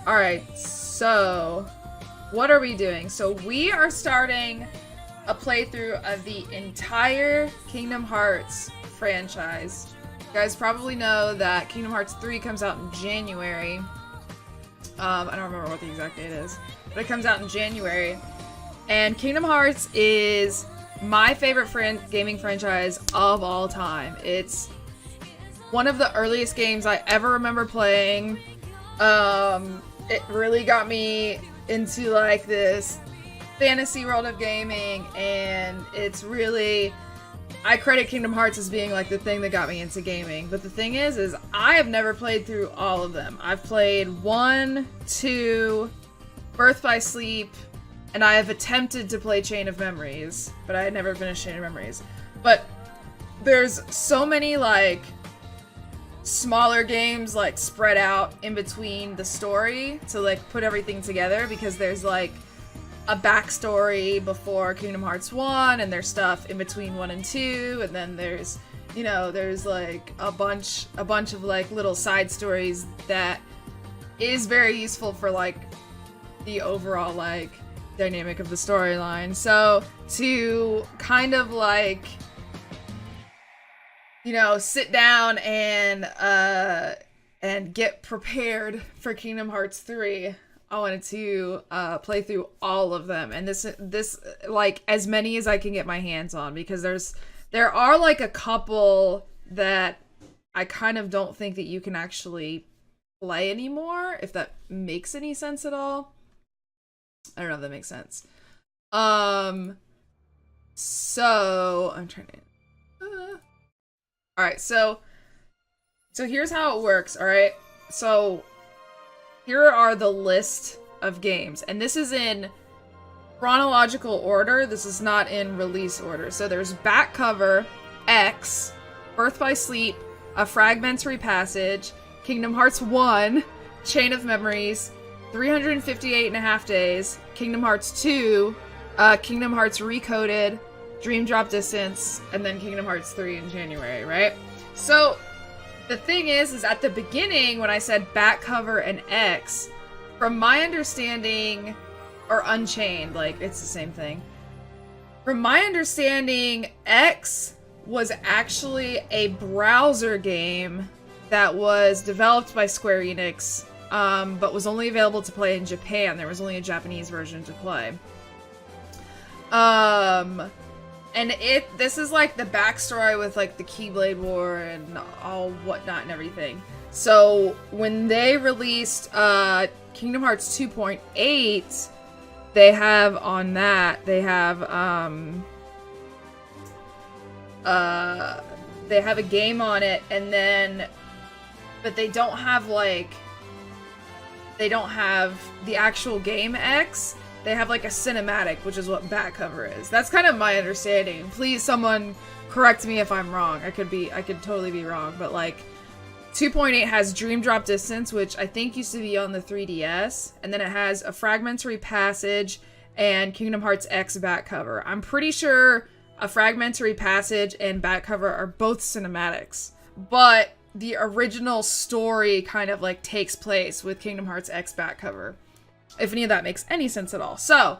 Alright, so what are we doing? So we are starting a playthrough of the entire Kingdom Hearts franchise. You guys probably know that Kingdom Hearts 3 comes out in January. I don't remember what the exact date is, but it comes out in January. And Kingdom Hearts is my favorite gaming franchise of all time. It's one of the earliest games I ever remember playing. It really got me into like this fantasy world of gaming, and it's really, I credit Kingdom Hearts as being like the thing that got me into gaming. But the thing is I have never played through all of them. I've played 1, 2, Birth by Sleep, and I have attempted to play Chain of Memories, but I had never finished Chain of Memories. But there's so many like smaller games like spread out in between the story to like put everything together, because there's like a backstory before Kingdom Hearts 1, and there's stuff in between 1 and 2, and then there's, you know, there's like a bunch of like little side stories that is very useful for like the overall like dynamic of the storyline. So to kind of like, you know, sit down and get prepared for Kingdom Hearts 3, I wanted to play through all of them, and this like as many as I can get my hands on, because there are like a couple that I kind of don't think that you can actually play anymore, if that makes any sense at all. I don't know if that makes sense. So I'm trying to. Alright, so here's how it works, alright? So here are the list of games, and this is in chronological order. This is not in release order. So there's Back Cover, X, Birth by Sleep, A Fragmentary Passage, Kingdom Hearts 1, Chain of Memories, 358 and a half Days, Kingdom Hearts 2, Kingdom Hearts Recoded, Dream Drop Distance, and then Kingdom Hearts 3 in January, right? So the thing is at the beginning when I said Back Cover and X, from my understanding, or Unchained, like it's the same thing. From my understanding, X was actually a browser game that was developed by Square Enix, but was only available to play in Japan. There was only a Japanese version to play. And this is like the backstory with like the Keyblade War and all whatnot and everything. So when they released Kingdom Hearts 2.8, they have on that, they have a game on it, and then, but they don't have like, they don't have the actual game X. They have like a cinematic, which is what Back Cover is. That's kind of my understanding. Please, someone correct me if I'm wrong. I could totally be wrong, but like 2.8 has Dream Drop Distance, which I think used to be on the 3DS, and then it has A Fragmentary Passage and Kingdom Hearts X Back Cover. I'm pretty sure A Fragmentary Passage and Back Cover are both cinematics, but the original story kind of like takes place with Kingdom Hearts X Back Cover, if any of that makes any sense at all. So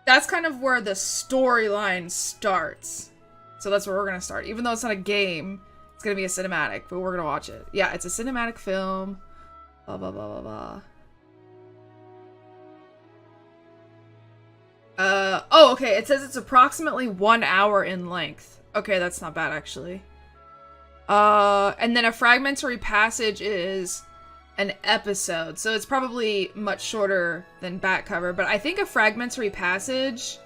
that's kind of where the storyline starts. So that's where we're gonna start. Even though it's not a game, it's gonna be a cinematic, but we're gonna watch it. Yeah, it's a cinematic film. Blah, blah, blah, blah, blah. Oh, okay, it says it's approximately 1 hour in length. Okay, that's not bad, actually. And then A Fragmentary Passage is an episode, so it's probably much shorter than Back Cover, but I think A Fragmentary Passage,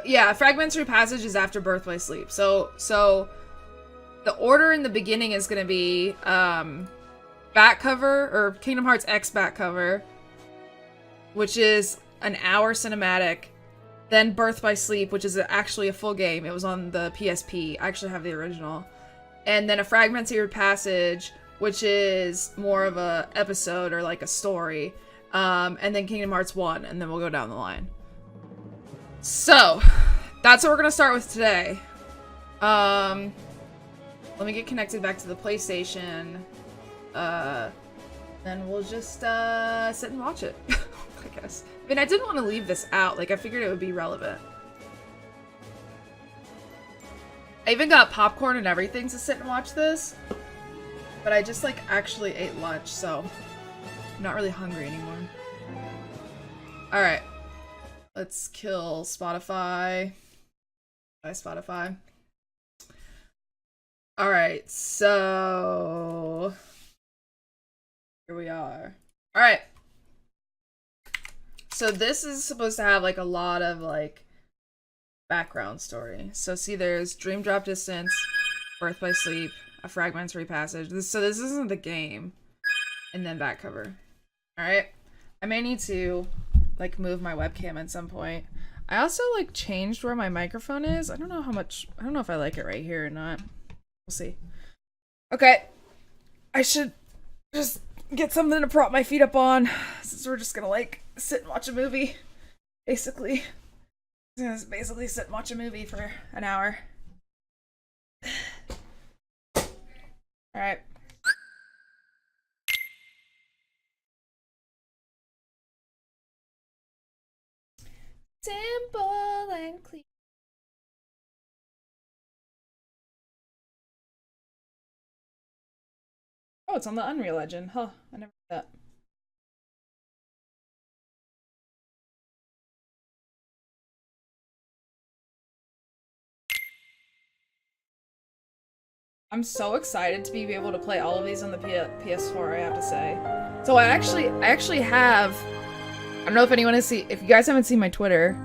yeah, A Fragmentary Passage is after Birth by Sleep. So the order in the beginning is going to be Back Cover, or Kingdom Hearts X Back Cover, which is an hour cinematic, then Birth by Sleep, which is actually a full game. It was on the PSP. I actually have the original. And then A Fragmentary Passage, which is more of a episode or like a story, and then Kingdom Hearts 1, and then we'll go down the line. So, that's what we're gonna start with today. Let me get connected back to the PlayStation, and Then we'll just sit and watch it, I guess. I mean, I didn't want to leave this out. Like, I figured it would be relevant. I even got popcorn and everything to sit and watch this. But I just, like, actually ate lunch, so I'm not really hungry anymore. Alright. Let's kill Spotify. Bye, Spotify. Alright, so... here we are. Alright. So this is supposed to have, like, a lot of, like, background story. So see, there's Dream Drop Distance, Birth by Sleep, a fragmentary passage. So this isn't the game. And then back cover. Alright. I may need to, like, move my webcam at some point. I also, like, changed where my microphone is. I don't know if I like it right here or not. We'll see. Okay. I should just get something to prop my feet up on, since we're just gonna, like, sit and watch a movie. Basically. I'm gonna basically sit and watch a movie for an hour. Alright. Simple and clean. Oh, it's on the Unreal Engine. Huh, I never did that. I'm so excited to be able to play all of these on the PS4, I have to say. So I actually have, I don't know if anyone has seen, if you guys haven't seen my Twitter,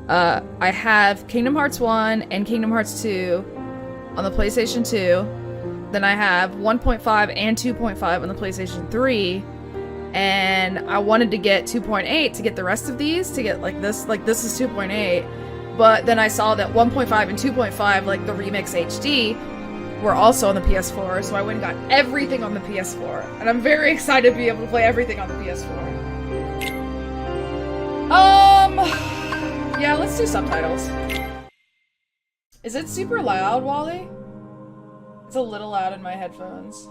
I have Kingdom Hearts 1 and Kingdom Hearts 2 on the PlayStation 2. Then I have 1.5 and 2.5 on the PlayStation 3. And I wanted to get 2.8 to get the rest of these, to get like this is 2.8. But then I saw that 1.5 and 2.5, like the Remix HD, were also on the PS4, so I went and got everything on the PS4. And I'm very excited to be able to play everything on the PS4. Yeah, let's do subtitles. Is it super loud, Wally? It's a little loud in my headphones.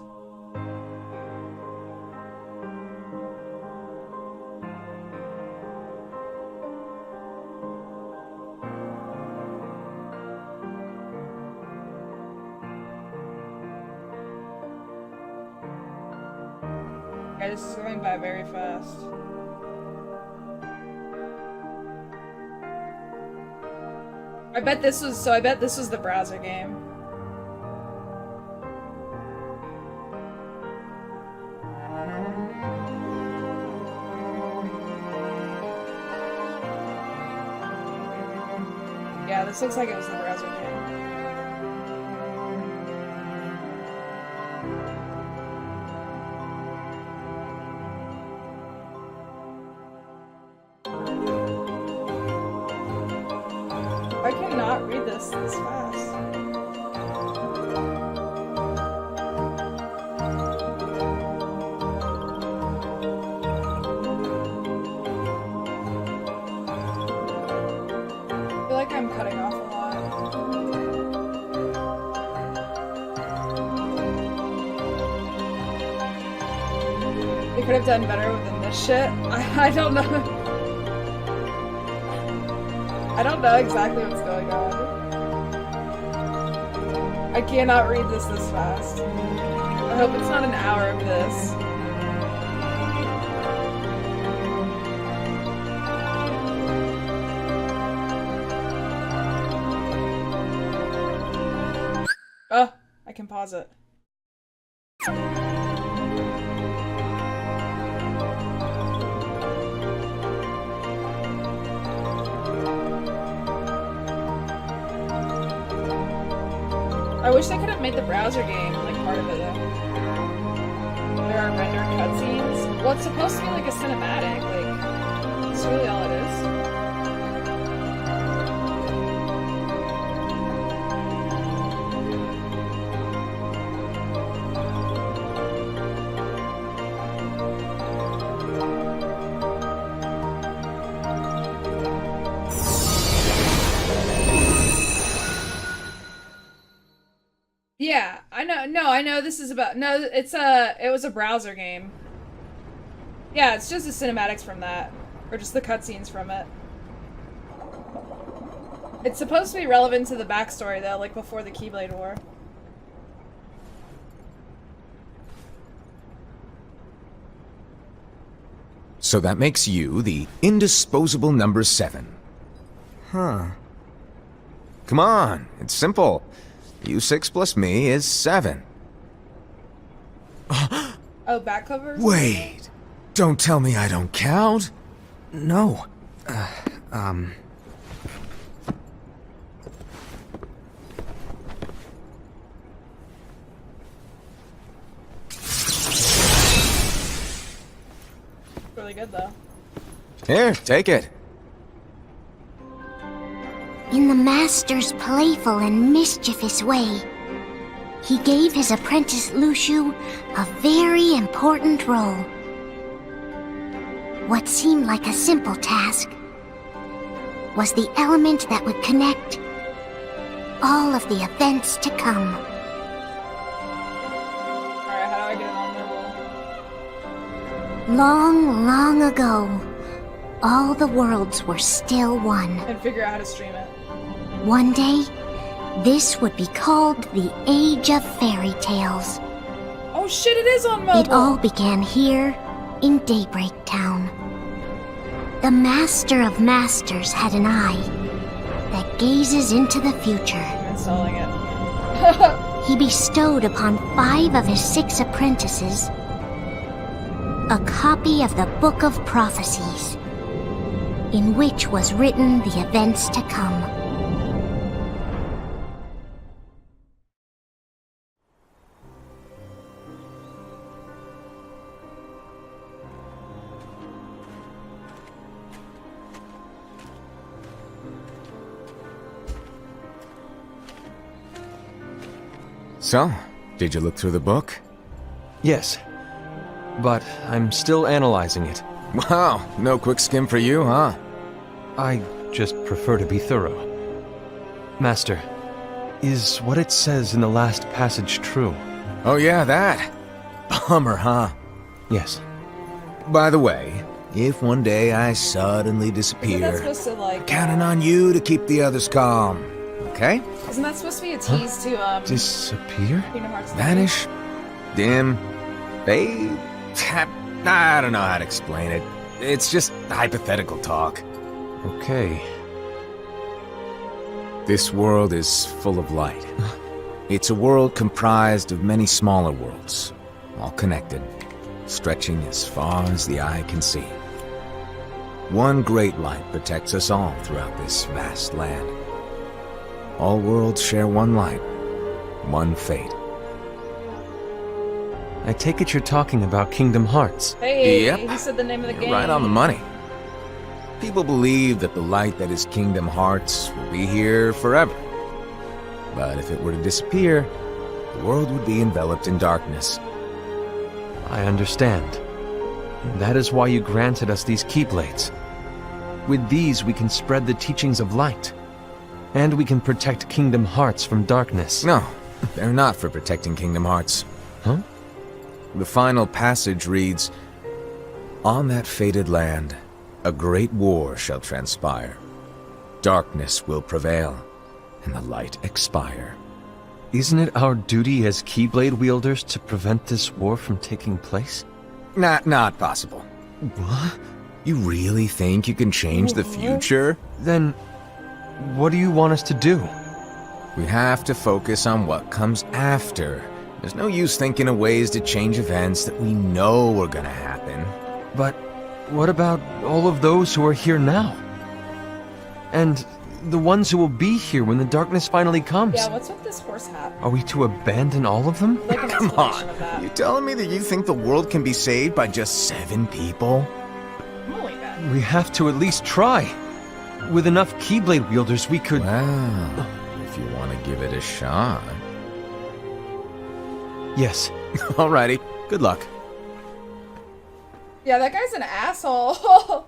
Yeah, this is going by very fast. I bet this was the browser game. Yeah, this looks like it was the browser game. I cannot read this fast. I feel like I'm cutting off a lot. They could have done better than this shit. I don't know. I don't know exactly what's going on. I cannot read this fast. I hope it's not an hour of this. Oh, I can pause it. I wish they could have made the browser game like part of it though. There are rendered cutscenes. Well, it's supposed to be like a cinematic, like that's really all it is. Yeah, I know. No, I know this is about. No, it was a browser game. Yeah, it's just the cinematics from that. Or just the cutscenes from it. It's supposed to be relevant to the backstory, though, like before the Keyblade War. So that makes you the indisposable number 7. Huh. Come on, it's simple. U6 plus me is 7. Oh, back covers? Wait! Don't tell me I don't count! No. Really good, though. Here, take it. In the master's playful and mischievous way, he gave his apprentice Luciu a very important role. What seemed like a simple task was the element that would connect all of the events to come. Alright, how do I get it on mobile? Long, long ago, all the worlds were still one. And figure out how to stream it. One day, this would be called the Age of Fairy Tales. Oh shit, it is on mobile! It all began here in Daybreak Town. The Master of Masters had an eye that gazes into the future. I'm installing it. He bestowed upon 5 of his 6 apprentices a copy of the Book of Prophecies, in which was written the events to come. So, did you look through the book? Yes. But I'm still analyzing it. Wow, no quick skim for you, huh? I just prefer to be thorough. Master, is what it says in the last passage true? Oh yeah, that. Bummer, huh? Yes. By the way, if one day I suddenly Isn't that disappear, supposed to, like... counting on you to keep the others calm, okay? Isn't that supposed to be a tease to, Disappear? Kingdom Hearts 3? Vanish, dim, fade. I don't know how to explain it. It's just hypothetical talk. Okay. This world is full of light. It's a world comprised of many smaller worlds, all connected, stretching as far as the eye can see. One great light protects us all throughout this vast land. All worlds share one light, one fate. I take it you're talking about Kingdom Hearts. Hey, Yep. he said the name of the You're game. right on the money. People believe that the light that is Kingdom Hearts will be here forever. But if it were to disappear, the world would be enveloped in darkness. I understand. That is why you granted us these Keyblades. With these, we can spread the teachings of light. And we can protect Kingdom Hearts from darkness. No, they're not for protecting Kingdom Hearts. Huh? The final passage reads, "On that fated land, a great war shall transpire. Darkness will prevail, and the light expire." Isn't it our duty as Keyblade wielders to prevent this war from taking place? Not possible. What? You really think you can change the future? Then, what do you want us to do? We have to focus on what comes after. There's no use thinking of ways to change events that we know are gonna happen. But what about all of those who are here now? And the ones who will be here when the darkness finally comes? Yeah, what's with this horse hat? Are we to abandon all of them? Like an Come explanation on, of that. you telling me that you think the world can be saved by just 7 people? I'm only bad. We have to at least try. With enough Keyblade wielders, we could... Well, if you want to give it a shot. Yes. Alrighty, good luck. Yeah, that guy's an asshole.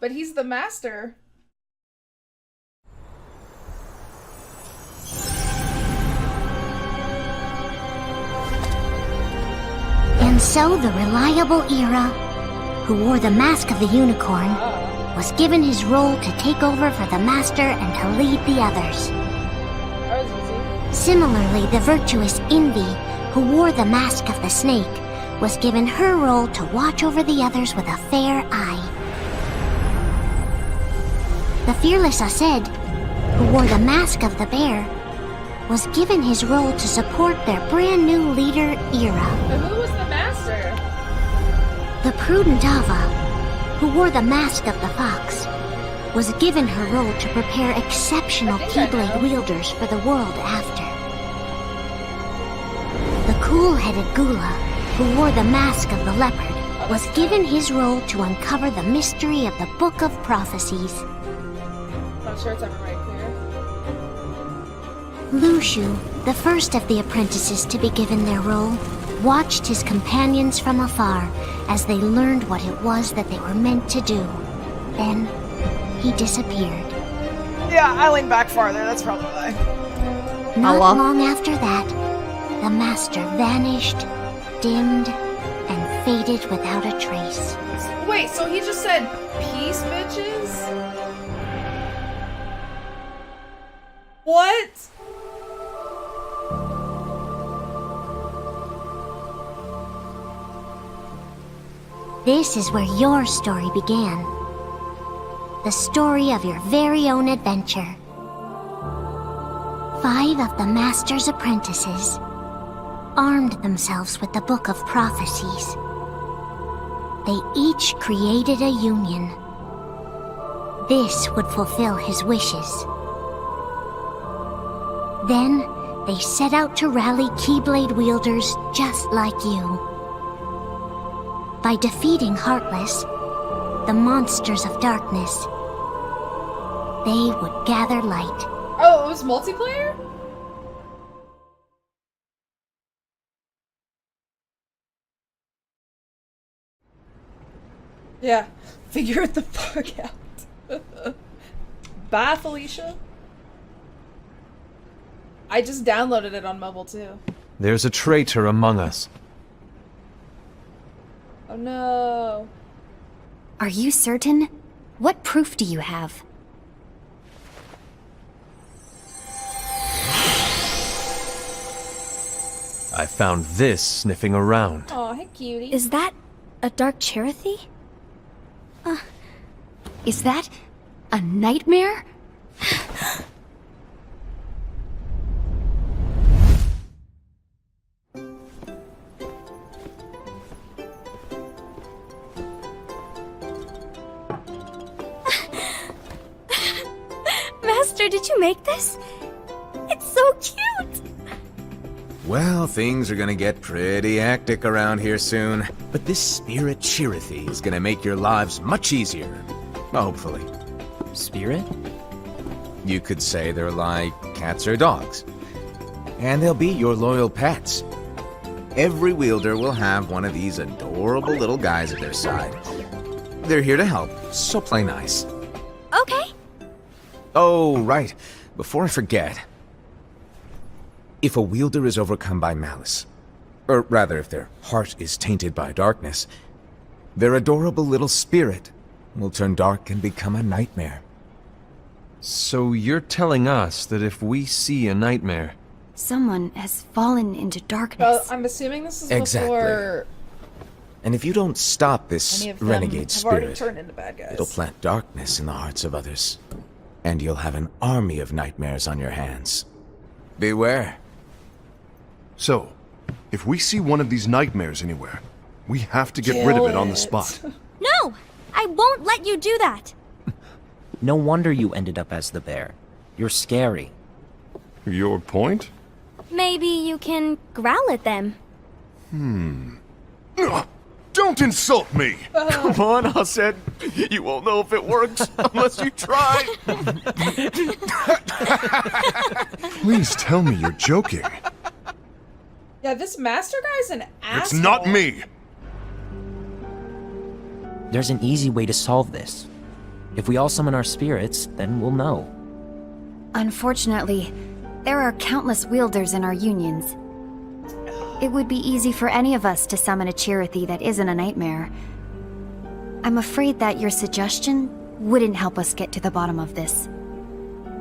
But he's the master. And so the reliable Era, who wore the mask of the unicorn, was given his role to take over for the Master and to lead the others. That was easy. Similarly, the virtuous Envy, who wore the mask of the snake, was given her role to watch over the others with a fair eye. The fearless Aced, who wore the mask of the bear, was given his role to support their brand new leader, Ira. But who was the master? The prudent Ava, who wore the mask of the fox, was given her role to prepare exceptional I think I Keyblade know. wielders for the world after. The cool-headed Gula, who wore the mask of the leopard, was given his role to uncover the mystery of the Book of Prophecies. Not sure it's ever right clear. Lushu, the first of the apprentices to be given their role, watched his companions from afar as they learned what it was that they were meant to do. Then, he disappeared. Yeah, I leaned back farther. That's probably why. Not well. long after that, the master vanished, dimmed, and faded without a trace. Wait, so he just said peace, bitches? What? This is where your story began. The story of your very own adventure. 5 of the Master's apprentices armed themselves with the Book of Prophecies. They each created a union. This would fulfill his wishes. Then, they set out to rally Keyblade wielders just like you. By defeating Heartless, the monsters of darkness, they would gather light. Oh, it was multiplayer? Yeah, figure it the fuck out. Bye, Felicia. I just downloaded it on mobile too. There's a traitor among us. Oh no. Are you certain? What proof do you have? I found this sniffing around. Aw, hey cutie. Is that a dark Cherothy? Is that a nightmare? Master, did you make this? It's so cute! Well, things are gonna get pretty hectic around here soon. But this spirit Cherothy is gonna make your lives much easier. Hopefully. Spirit? You could say they're like cats or dogs. And they'll be your loyal pets. Every wielder will have one of these adorable little guys at their side. They're here to help, so play nice. Okay. Oh, right. Before I forget. If a wielder is overcome by malice, or rather if their heart is tainted by darkness, their adorable little spirit will turn dark and become a nightmare. So you're telling us that if we see a nightmare, Someone has fallen into Well, darkness. I'm assuming this is Exactly. before And if you don't stop this any of them renegade have already spirit, turned into bad guys. it'll plant darkness in the hearts of others. And you'll have an army of nightmares on your hands. Beware. So, if we see one of these nightmares anywhere, we have to get rid of it on the spot. No! I won't let you do that! No wonder you ended up as the bear. You're scary. Your point? Maybe you can growl at them. Ugh, don't insult me! come on, Aced. You won't know if it works unless you try. Please tell me you're joking. Yeah, this master guy's an asshole. It's not me! There's an easy way to solve this. If we all summon our spirits, then we'll know. Unfortunately, there are countless wielders in our unions. It would be easy for any of us to summon a Cherothy that isn't a nightmare. I'm afraid that your suggestion wouldn't help us get to the bottom of this.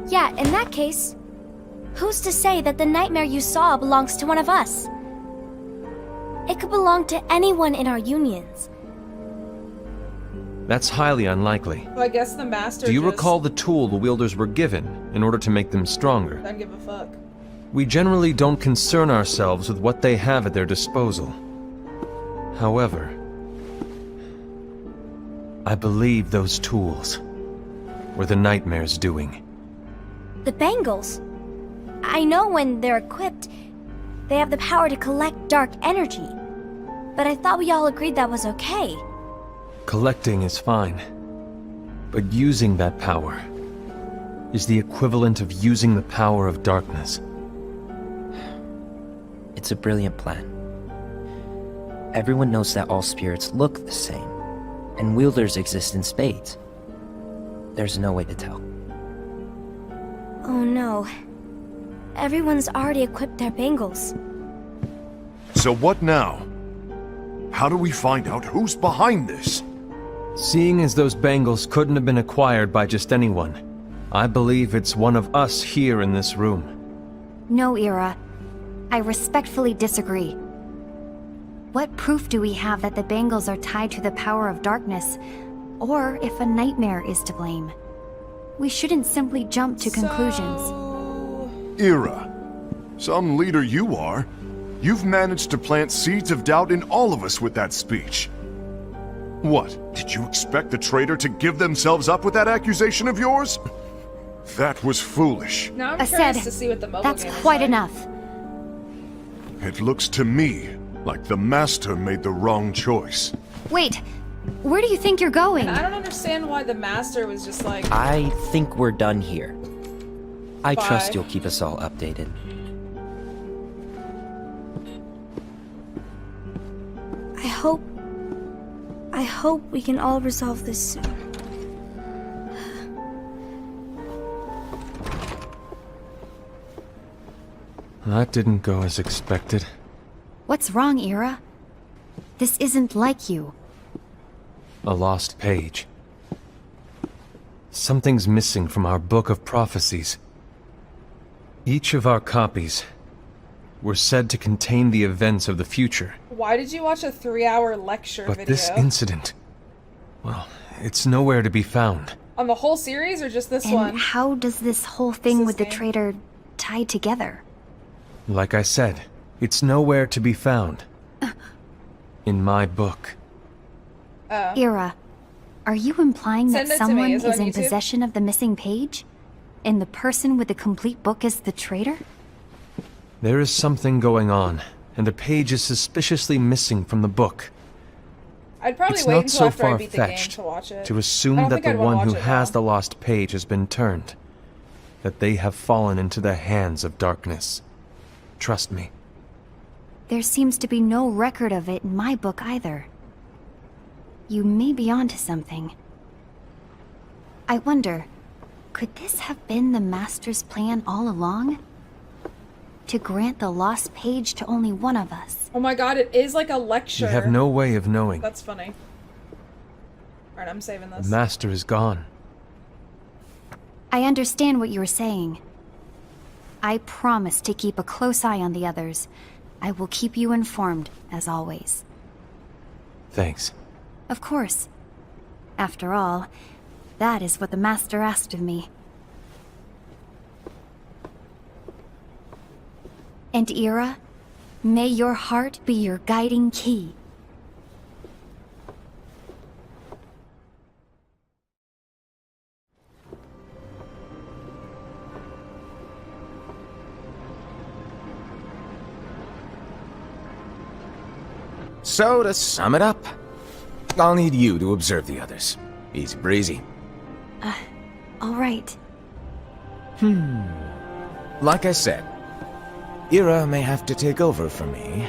Yeah, in that case, who's to say that the nightmare you saw belongs to one of us? It could belong to anyone in our unions. That's highly unlikely. Well, I guess the master Do you just recall the tool the wielders were given in order to make them stronger? doesn't give a fuck. We generally don't concern ourselves with what they have at their disposal. However, I believe those tools were the nightmare's doing. The bangles. I know when they're equipped, they have the power to collect dark energy. But I thought we all agreed that was okay. Collecting is fine, but using that power is the equivalent of using the power of darkness. It's a brilliant plan. Everyone knows that all spirits look the same, and wielders exist in spades. There's no way to tell. Oh no. Everyone's already equipped their bangles. So what now? How do we find out who's behind this? Seeing as those bangles couldn't have been acquired by just anyone, I believe it's one of us here in this room. No, Ira. I respectfully disagree. What proof do we have that the bangles are tied to the power of darkness, or if a nightmare is to blame? We shouldn't simply jump to conclusions. Ira, some leader you are. You've managed to plant seeds of doubt in all of us with that speech. What, did you expect the traitor to give themselves up with that accusation of yours? That was foolish. Now I'm I curious said, to see what the mobile that's game is quite like. enough. It looks to me like the Master made the wrong choice. Wait, where do you think you're going? I don't understand why the master was just like, I think we're done here. I Bye. trust you'll keep us all updated. I hope we can all resolve this soon. That didn't go as expected. What's wrong, Ira? This isn't like you. A lost page. Something's missing from our book of prophecies. Each of our copies were said to contain the events of the future. why did you watch a 3-hour lecture But video? this incident, well, it's nowhere to be found. On the whole series or just this And one? how does this whole thing What's with the his name? traitor tie together? Like I said, it's nowhere to be found. In my book. Ira, are you implying Send that it to me. someone Is it is on in YouTube? possession of the missing page? And the person with the complete book is the traitor? There is something going on, and a page is suspiciously missing from the book. I'd probably It's wait not until so after I beat the game far-fetched to watch it. to I assume don't that think the I'd wanna one who watch it has now. the lost page has been turned. That they have fallen into the hands of darkness. Trust me. There seems to be no record of it in my book either. You may be onto something. I wonder, could this have been the Master's plan all along? To grant the lost page to only one of us? Oh my god, it is like a lecture. We have no way of knowing. That's funny. Alright, I'm saving The this. Master is gone. I understand what you were saying. I promise to keep a close eye on the others. I will keep you informed, as always. Thanks. Of course. After all, that is what the Master asked of me. And Ira, may your heart be your guiding key. So, to sum it up, I'll need you to observe the others. Easy breezy. All right. Like I said, Ira may have to take over for me.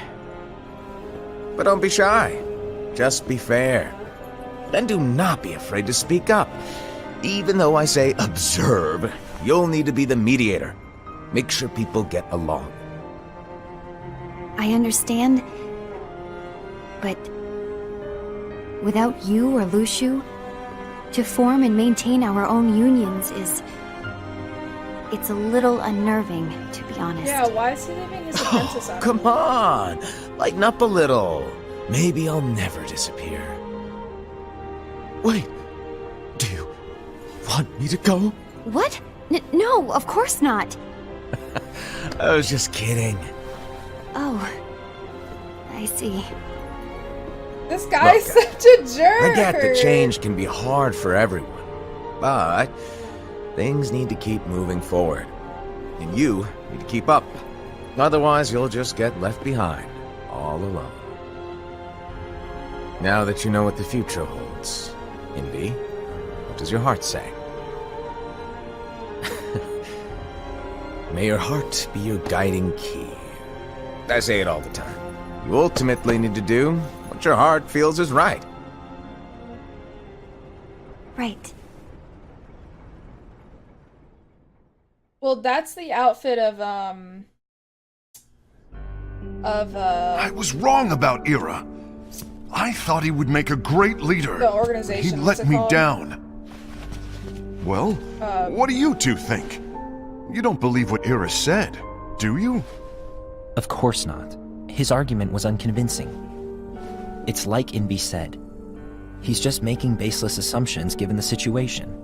But don't be shy. Just be fair. And do not be afraid to speak up. Even though I say observe, you'll need to be the mediator. Make sure people get along. I understand. But without you or Lushu, to form and maintain our own unions is... It's a little unnerving, to be honest. Yeah, why is he leaving his apprentice out? Come on! Lighten up a little. Maybe I'll never disappear. Wait, do you want me to go? What? No, of course not. I was just kidding. Oh, I see. This guy's Look, such a jerk. I get that change can be hard for everyone, but things need to keep moving forward. And you need to keep up. Otherwise, you'll just get left behind, all alone. Now that you know what the future holds, Envy, what does your heart say? May your heart be your guiding key. I say it all the time. You ultimately need to do what your heart feels is right. Right. Well, that's the outfit of I was wrong about Ira. I thought he would make a great leader. the organization. He what's let it me called? down. Well, what do you two think? You don't believe what Ira said, do you? Of course not. His argument was unconvincing. It's like Invi said. He's just making baseless assumptions given the situation.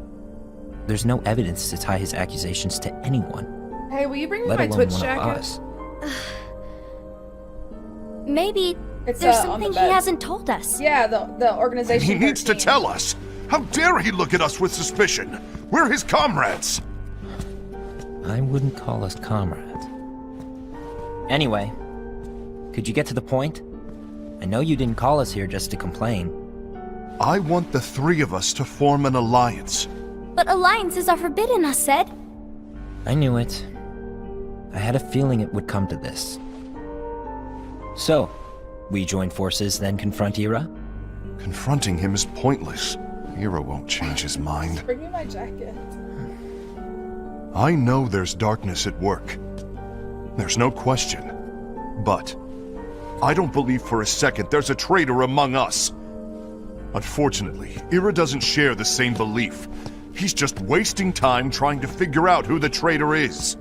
There's no evidence to tie his accusations to anyone, Hey, will you bring me let my alone Twitch one jacket? of us. Maybe It's there's on something the he bed. hasn't told us. Yeah, the organization. He needs to 13. tell us. How dare he look at us with suspicion? We're his comrades. I wouldn't call us comrades. Anyway, could you get to the point? I know you didn't call us here just to complain. I want the three of us to form an alliance. But alliances are forbidden, us said. I knew it. I had a feeling it would come to this. So, we join forces, then confront Ira? Confronting him is pointless. Ira won't change his mind. Bring me my jacket. I know there's darkness at work. There's no question. But I don't believe for a second there's a traitor among us. Unfortunately, Ira doesn't share the same belief. He's just wasting time trying to figure out who the traitor is.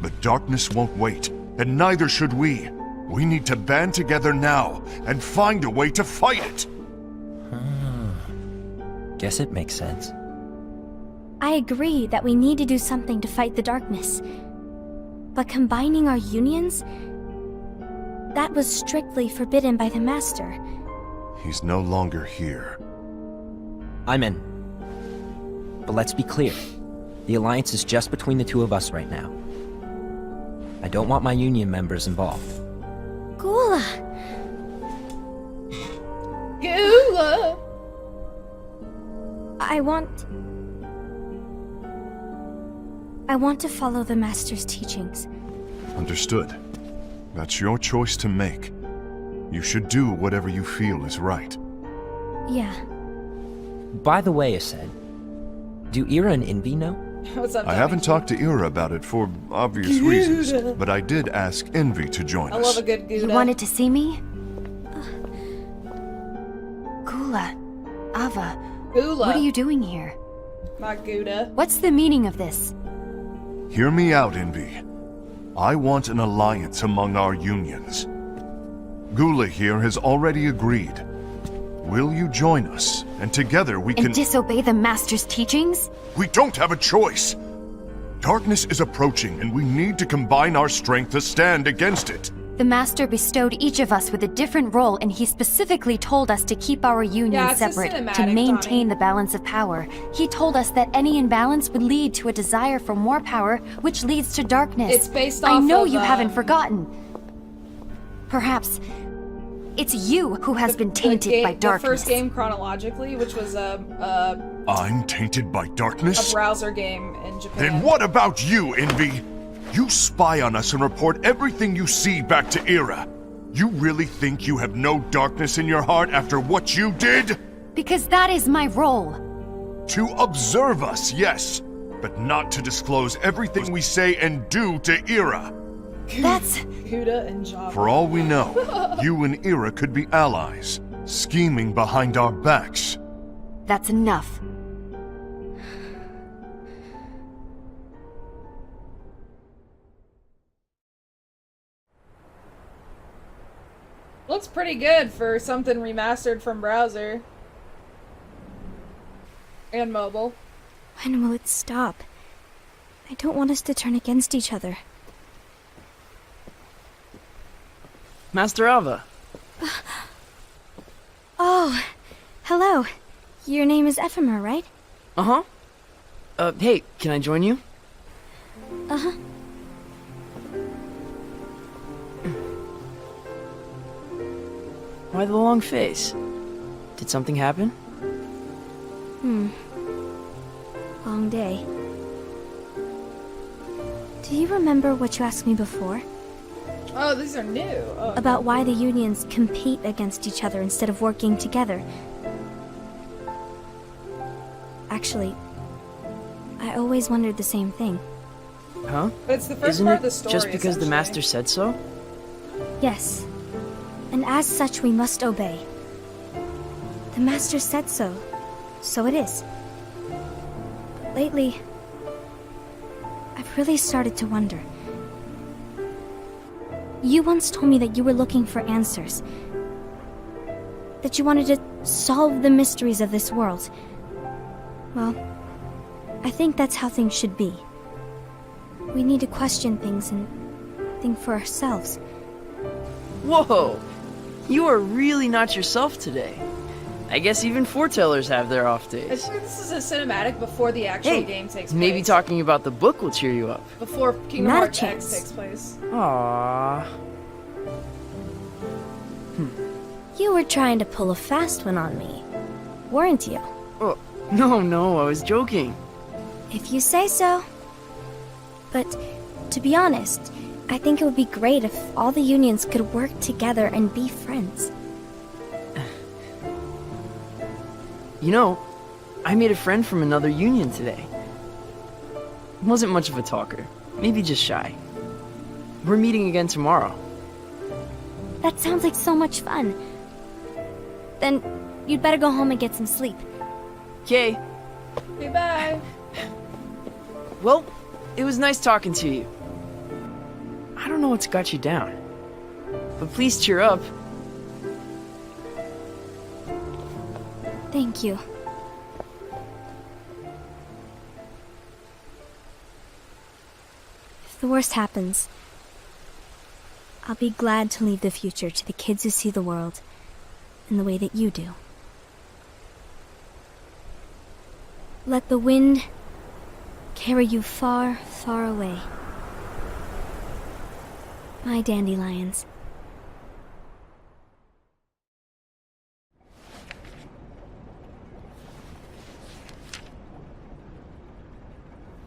But darkness won't wait, and neither should we. We need to band together now and find a way to fight it. Guess it makes sense. I agree that we need to do something to fight the darkness. But combining our unions? That was strictly forbidden by the Master. He's no longer here. I'm in. But let's be clear. The alliance is just between the two of us right now. I don't want my union members involved. Gula! Gula. I want to follow the Master's teachings. Understood. That's your choice to make. You should do whatever you feel is right. Yeah. By the way, Ased, do Ira and Invi know? What's up? I Tommy? haven't talked to Ira about it for obvious reasons, but I did ask Envy to join I us. love a good Gouda. You wanted to see me? Gula, Ava, Gula. what are you doing here? Not Gouda. What's the meaning of this? Hear me out, Envy. I want an alliance among our unions. Gula here has already agreed. Will you join us? And together we And can... disobey the Master's teachings? We don't have a choice! Darkness is approaching, and we need to combine our strength to stand against it. The Master bestowed each of us with a different role, and he specifically told us to keep our union Yeah, it's just separate to cinematic, maintain Tommy. the balance of power. He told us that any imbalance would lead to a desire for more power, which leads to darkness. It's based I off know of, you haven't forgotten. Perhaps it's you who has been tainted by The darkness. first game chronologically, which was a I'm tainted by darkness? browser game in Japan. Then what about you, Envy? You spy on us and report everything you see back to Ira. You really think you have no darkness in your heart after what you did? Because that is my role. To observe us, yes, but not to disclose everything we say and do to Ira. That's... Gouda and Java. For all we know, you and Ira could be allies. scheming behind our backs. That's enough. Looks pretty good for something remastered from browser. And mobile. When will it stop? I don't want us to turn against each other. Master Alva. Oh, hello. Your name is Ephemer, right? Uh-huh. Hey, can I join you? Uh-huh. Why the long face? Did something happen? Long day. Do you remember what you asked me before? Oh, these are new. Oh. About why the unions compete against each other instead of working together? Actually, I always wondered the same thing. Huh? But it's the 1st Isn't part it of the story, just because the essentially. master said so? Yes. And as such, we must obey. The master said so. So it is. But lately, I've really started to wonder. You once told me that you were looking for answers. That you wanted to solve the mysteries of this world. Well, I think that's how things should be. We need to question things and think for ourselves. Whoa! You are really not yourself today. I guess even foretellers have their off I days. think this is a cinematic before the actual Hey, game takes place. maybe talking about the book will cheer you up. Before Kingdom Not a Hearts X chance. takes place. Aww. You were trying to pull a fast one on me, weren't you? Oh, no, I was joking. If you say so. But, to be honest, I think it would be great if all the unions could work together and be friends. You know, I made a friend from another union today. Wasn't much of a talker, maybe just shy. We're meeting again tomorrow. That sounds like so much fun. Then, you'd better go home and get some sleep. Okay, Okay, bye. well, it was nice talking to you. I don't know what's got you down, but please cheer up. Thank you. If the worst happens, I'll be glad to leave the future to the kids who see the world in the way that you do. Let the wind carry you far, far away. My dandelions.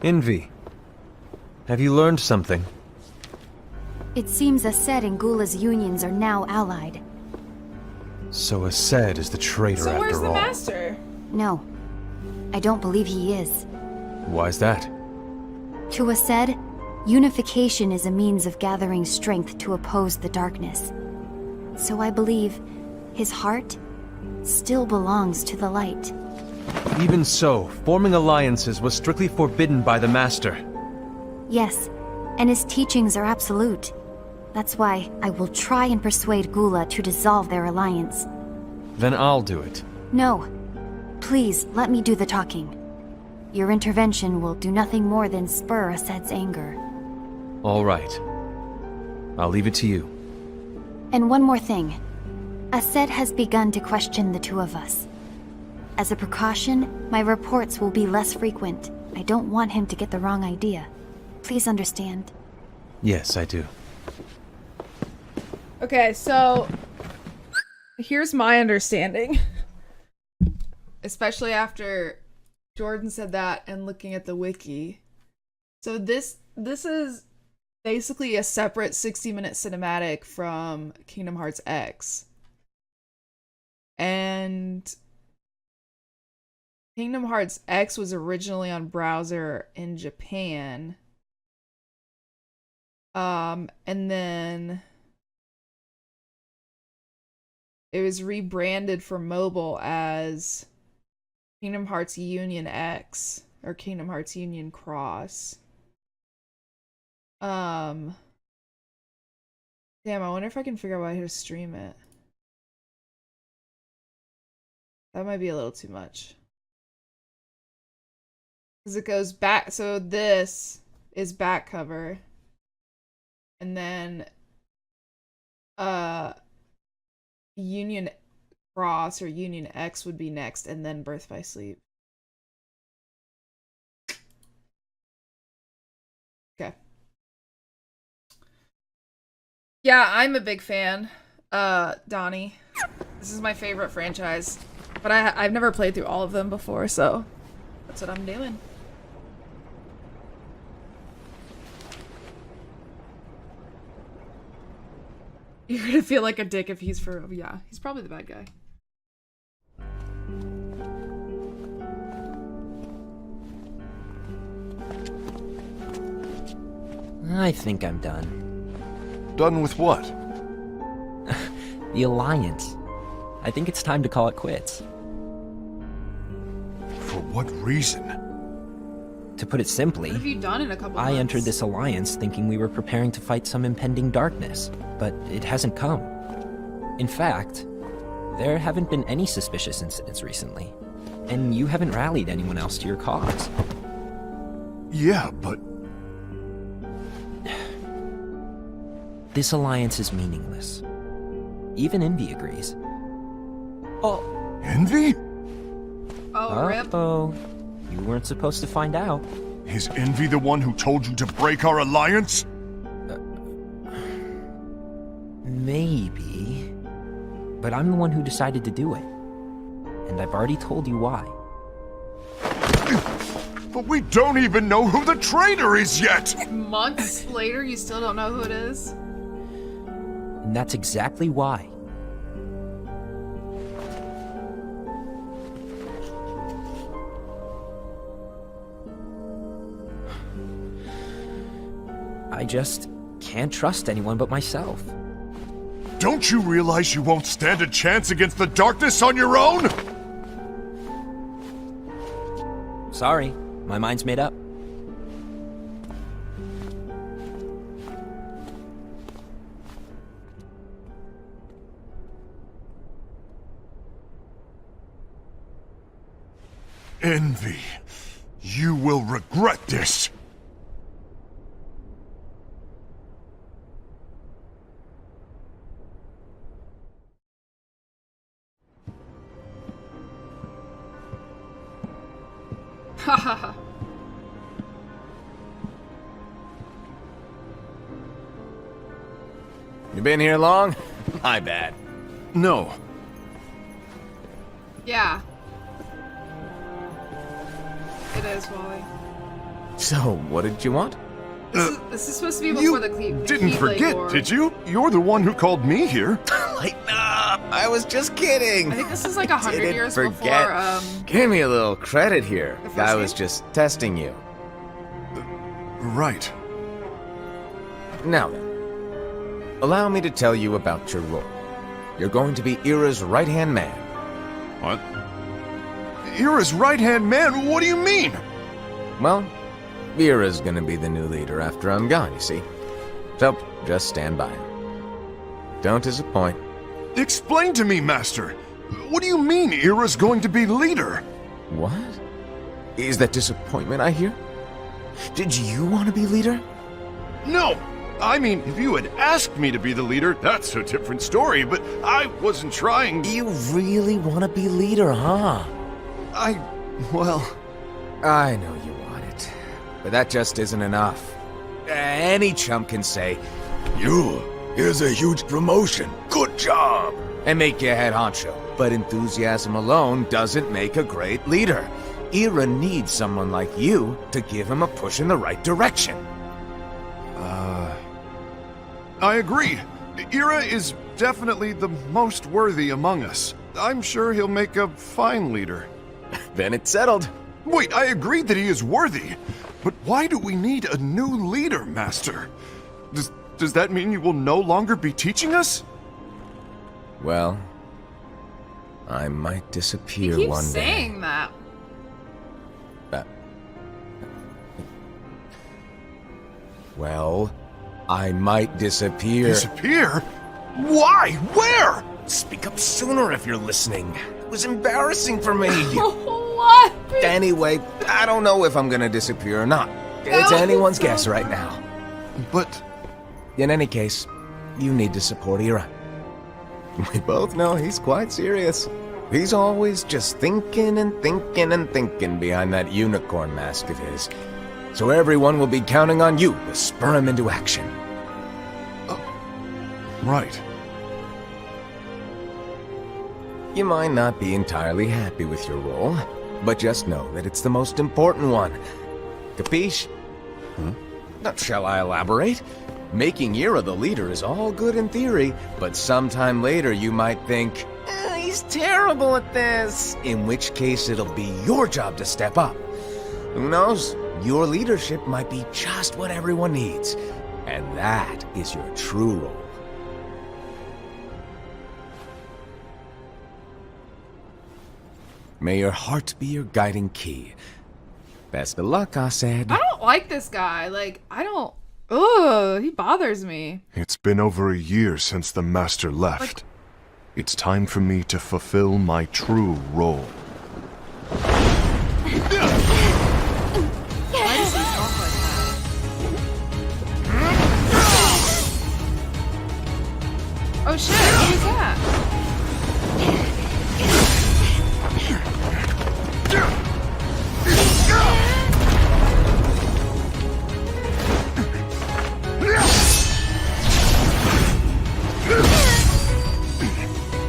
Envy. Have you learned something? It seems Ased and Gula's unions are now allied. So Ased is the traitor So where's after the all. master? No, I don't believe he is. Why's that? To Ased, unification is a means of gathering strength to oppose the darkness. So I believe his heart still belongs to the light. Even so, forming alliances was strictly forbidden by the Master. Yes, and his teachings are absolute. That's why I will try and persuade Gula to dissolve their alliance. Then I'll do it. No. Please, let me do the talking. Your intervention will do nothing more than spur Ased's anger. All right. I'll leave it to you. And one more thing. Ased has begun to question the two of us. As a precaution, my reports will be less frequent. I don't want him to get the wrong idea. Please understand. Yes, I do. Okay, so here's my understanding. Especially after Jordan said that and looking at the wiki. So this is basically a separate 60-minute cinematic from Kingdom Hearts X. And Kingdom Hearts X was originally on browser in Japan. And then it was rebranded for mobile as Kingdom Hearts Union X or Kingdom Hearts Union Cross. Damn, I wonder if I can figure out how to stream it. That might be a little too much. Because it goes back, so this is back cover. And then Union Cross or Union X would be next, and then Birth by Sleep. Okay. Yeah, I'm a big fan, Donnie. This is my favorite franchise. But I've never played through all of them before, so that's what I'm doing. You're gonna feel like a dick if he's for real. Yeah, he's probably the bad guy. I think I'm done. Done with what? The Alliance. I think it's time to call it quits. For what reason? To put it simply, What have you done in a couple I months? entered this alliance thinking we were preparing to fight some impending darkness, but it hasn't come. In fact, there haven't been any suspicious incidents recently, and you haven't rallied anyone else to your cause. Yeah, but... This alliance is meaningless. Even Envy agrees. Oh, Envy? Oh, rip. uh-oh. You weren't supposed to find out. Is Envy the one who told you to break our alliance? Maybe. But I'm the one who decided to do it. And I've already told you why. But we don't even know who the traitor is yet! Months later, you still don't know who it is? And that's exactly why. I just can't trust anyone but myself. Don't you realize you won't stand a chance against the darkness on your own? Sorry, my mind's made up. Envy, you will regret this. Hahaha. You been here long? My bad. No. Yeah. It is, Wally. So, what did you want? This is supposed to be before You the didn't Keyblade forget, War. did you? You're the one who called me here. Lighten up! I was just kidding. I think this is like 100 Didn't years forget. before, Give me a little credit here. The first I was game? just testing you. Right. Now then, allow me to tell you about your role. You're going to be Ira's right-hand man. What? Ira's right-hand man? What do you mean? Well, Ira's gonna be the new leader after I'm gone, you see. So, just stand by. Don't disappoint. Explain to me, Master. What do you mean Ira's going to be leader? What? Is that disappointment I hear? Did you want to be leader? No! I mean, if you had asked me to be the leader, that's a different story, but I wasn't trying. You really want to be leader, huh? Well... I know you want it, but that just isn't enough. Any chump can say, here's a huge promotion, good job, and make you head honcho. But enthusiasm alone doesn't make a great leader. Ira needs someone like you to give him a push in the right direction. I agree. Ira is definitely the most worthy among us. I'm sure he'll make a fine leader. Then it's settled. Wait, I agree that he is worthy. But why do we need a new leader, Master? Does that mean you will no longer be teaching us? Well, I might He disappear keeps one day. saying that. Well, I might disappear. Disappear? Why? Where? Speak up sooner if you're listening. It was embarrassing for me. What? Anyway, I don't know if I'm gonna disappear or not. It's anyone's guess right now. But In any case, you need to support Ira. We both know he's quite serious. He's always just thinking and thinking and thinking behind that unicorn mask of his. So everyone will be counting on you to spur him into action. right. You might not be entirely happy with your role, but just know that it's the most important one. Capiche? Now, shall I elaborate? Making Ira the leader is all good in theory, but sometime later you might think, he's terrible at this. In which case it'll be your job to step up. Who knows? Your leadership might be just what everyone needs. And that is your true role. May your heart be your guiding key. Best of luck, I said. I don't like this guy. Like, I don't. Ugh, he bothers me. It's been over a year since the Master left. It's time for me to fulfill my true role. Why does he talk like that? Oh shit, who's that?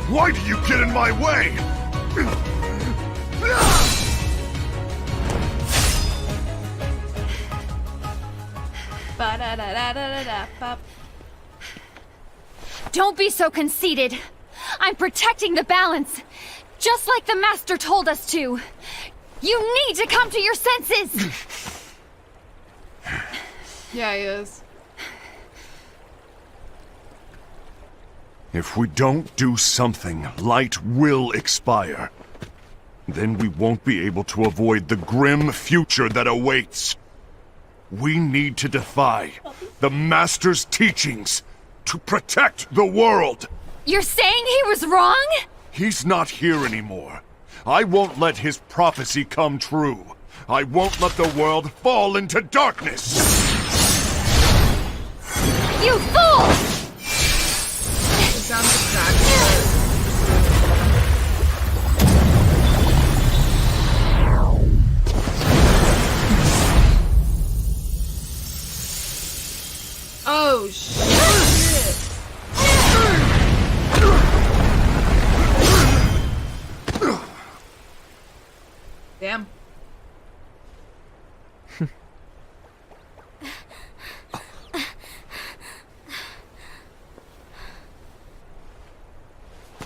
Why do you get in my way? Ba-da-da-da-da-da-da-bop. Don't be so conceited. I'm protecting the balance, just like the Master told us to. You need to come to your senses! Yeah, he is. If we don't do something, light will expire. Then we won't be able to avoid the grim future that awaits. We need to defy the Master's teachings to protect the world. You're saying he was wrong? He's not here anymore. I won't let his prophecy come true. I won't let the world fall into darkness. You fool! It sounds exactly like. Oh shit! Damn.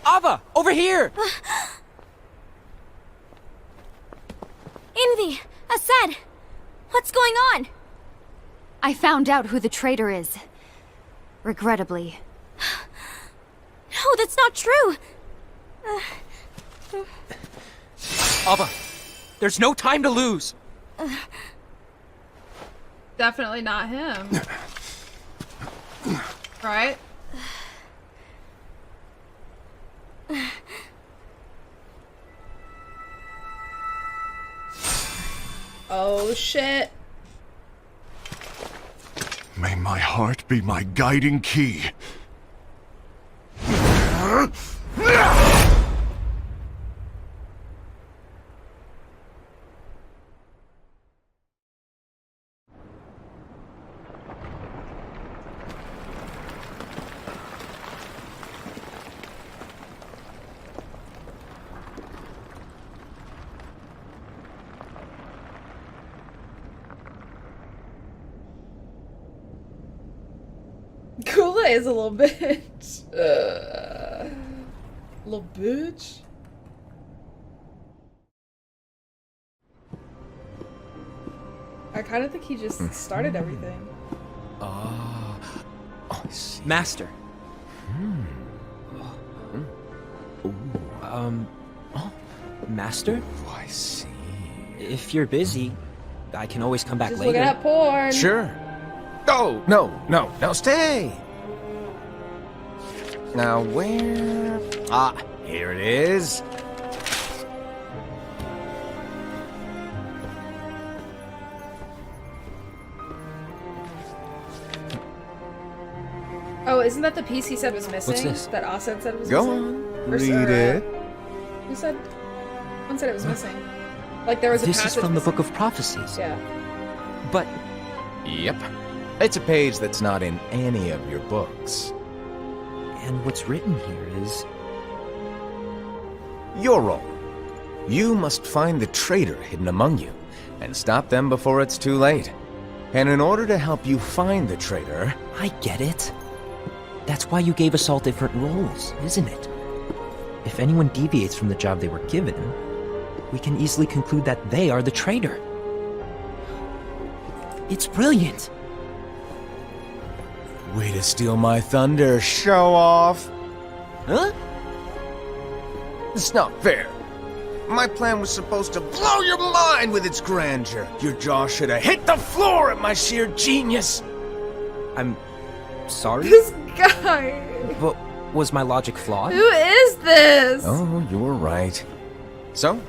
Ava, over here! Envy! Assad! What's going on? I found out who the traitor is. Regrettably. No, that's not true! Ava, there's no time to lose. Definitely not him. Right? Oh shit. May my heart be my guiding key. Kula is a little bitch. Little bitch. I kind of think he just started everything. Oh, I see. Master. Master? Oh, I see. If you're busy, I can always come back Just later. looking at porn. Sure. Oh, no, stay! Now where... Ah, here it is. Oh, isn't that the piece he said was missing? What's this? That Asad said was Go missing? on, Or- read or, it. Who said? One said it was missing. Like there was a This is passage from the missing. Book of Prophecies. Yeah. But Yep. It's a page that's not in any of your books. and what's written here is Your role. You must find the traitor hidden among you, and stop them before it's too late. And in order to help you find the traitor... I get it. That's why you gave us all different roles, isn't it? If anyone deviates from the job they were given, we can easily conclude that they are the traitor. It's brilliant. Way to steal my thunder, show off! Huh? It's not fair. My plan was supposed to blow your mind with its grandeur. Your jaw should have hit the floor at my sheer genius. I'm sorry, This guy. but was my logic flawed? Who is this? Oh, you were right. So,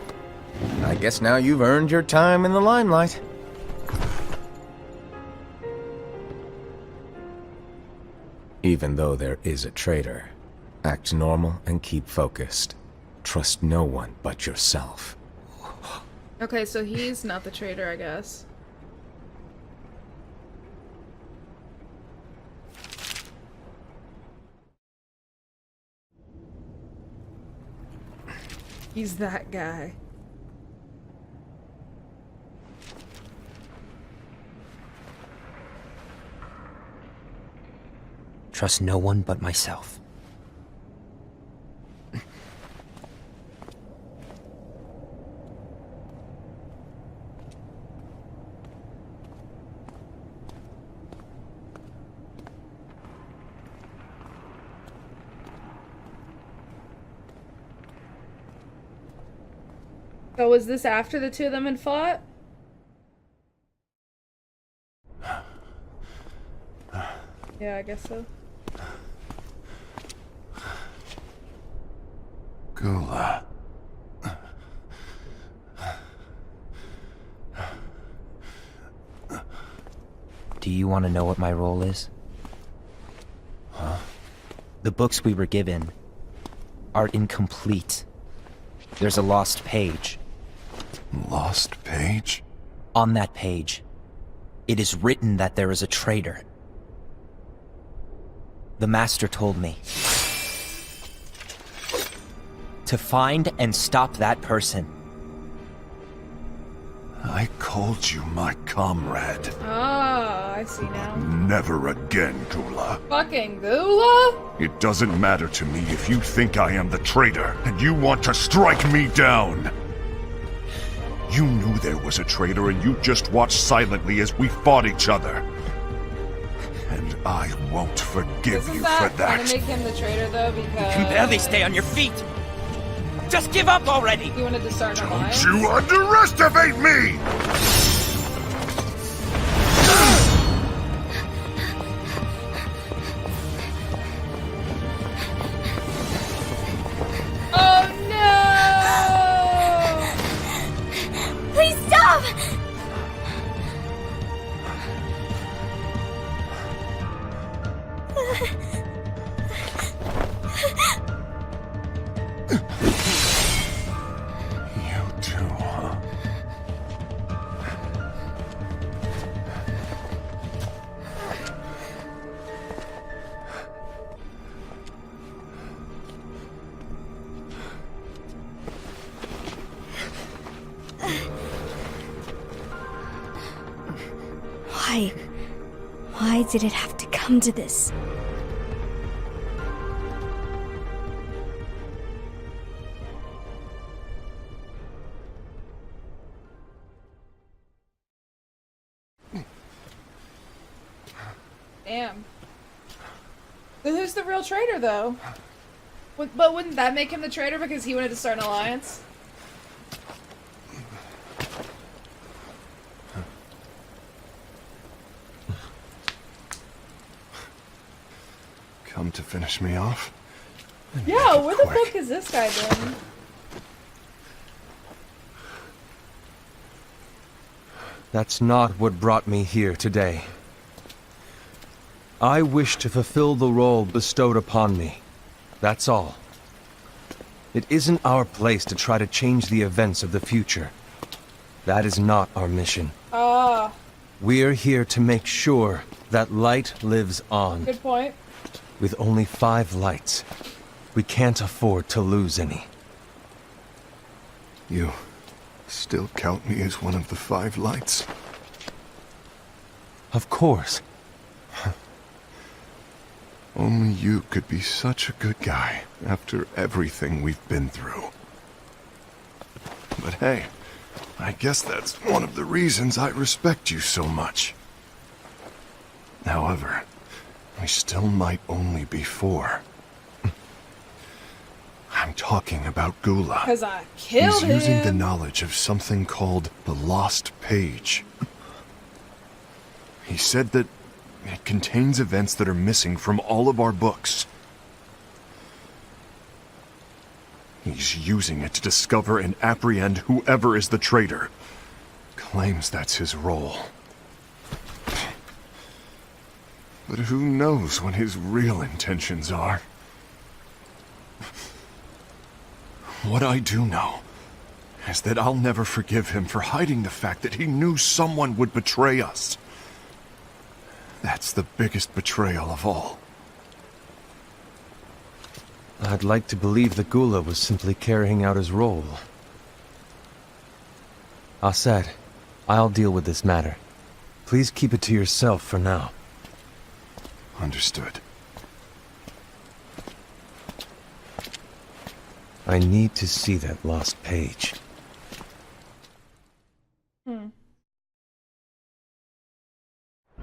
I guess now you've earned your time in the limelight. Even though there is a traitor, act normal and keep focused. Trust no one but yourself. Okay, so he's not the traitor, I guess. He's that guy. Trust no one but myself. So was this after the two of them had fought? Yeah, I guess so. Gula. Do you want to know what my role is? Huh? The books we were given are incomplete. There's a lost page. Lost page? On that page, it is written that there is a traitor. The Master told me to find and stop that person. I called you my comrade. Ah, I see now. Never again, Gula. Fucking Gula? It doesn't matter to me if you think I am the traitor and you want to strike me down. You knew there was a traitor and you just watched silently as we fought each other. And I won't forgive Doesn't you that for kind of that. make him the traitor, though, because... You can barely stay on your feet. Just give up already. He wanted to start an Don't alliance? you underestimate me! Oh no! Please stop! You too, huh? Why? Why did it have to come to this? Damn. So who's the real traitor, though? But wouldn't that make him the traitor because he wanted to start an alliance? come to finish me off. Yeah, where the quick. fuck is this guy been? That's not what brought me here today. I wish to fulfill the role bestowed upon me. That's all. It isn't our place to try to change the events of the future. That is not our mission. Ah, We're here to make sure that light lives on. good point. With only 5 lights, we can't afford to lose any. You still count me as one of the 5 lights? Of course. Only you could be such a good guy after everything we've been through. But hey, I guess that's one of the reasons I respect you so much. However, we still might only be 4. I'm talking about Gula. Because I killed He's using the him. knowledge of something called the Lost Page. He said that it contains events that are missing from all of our books. He's using it to discover and apprehend whoever is the traitor. Claims that's his role. But who knows what his real intentions are? What I do know is that I'll never forgive him for hiding the fact that he knew someone would betray us. That's the biggest betrayal of all. I'd like to believe that Gula was simply carrying out his role. Aset, I'll deal with this matter. Please keep it to yourself for now. Understood. I need to see that lost page.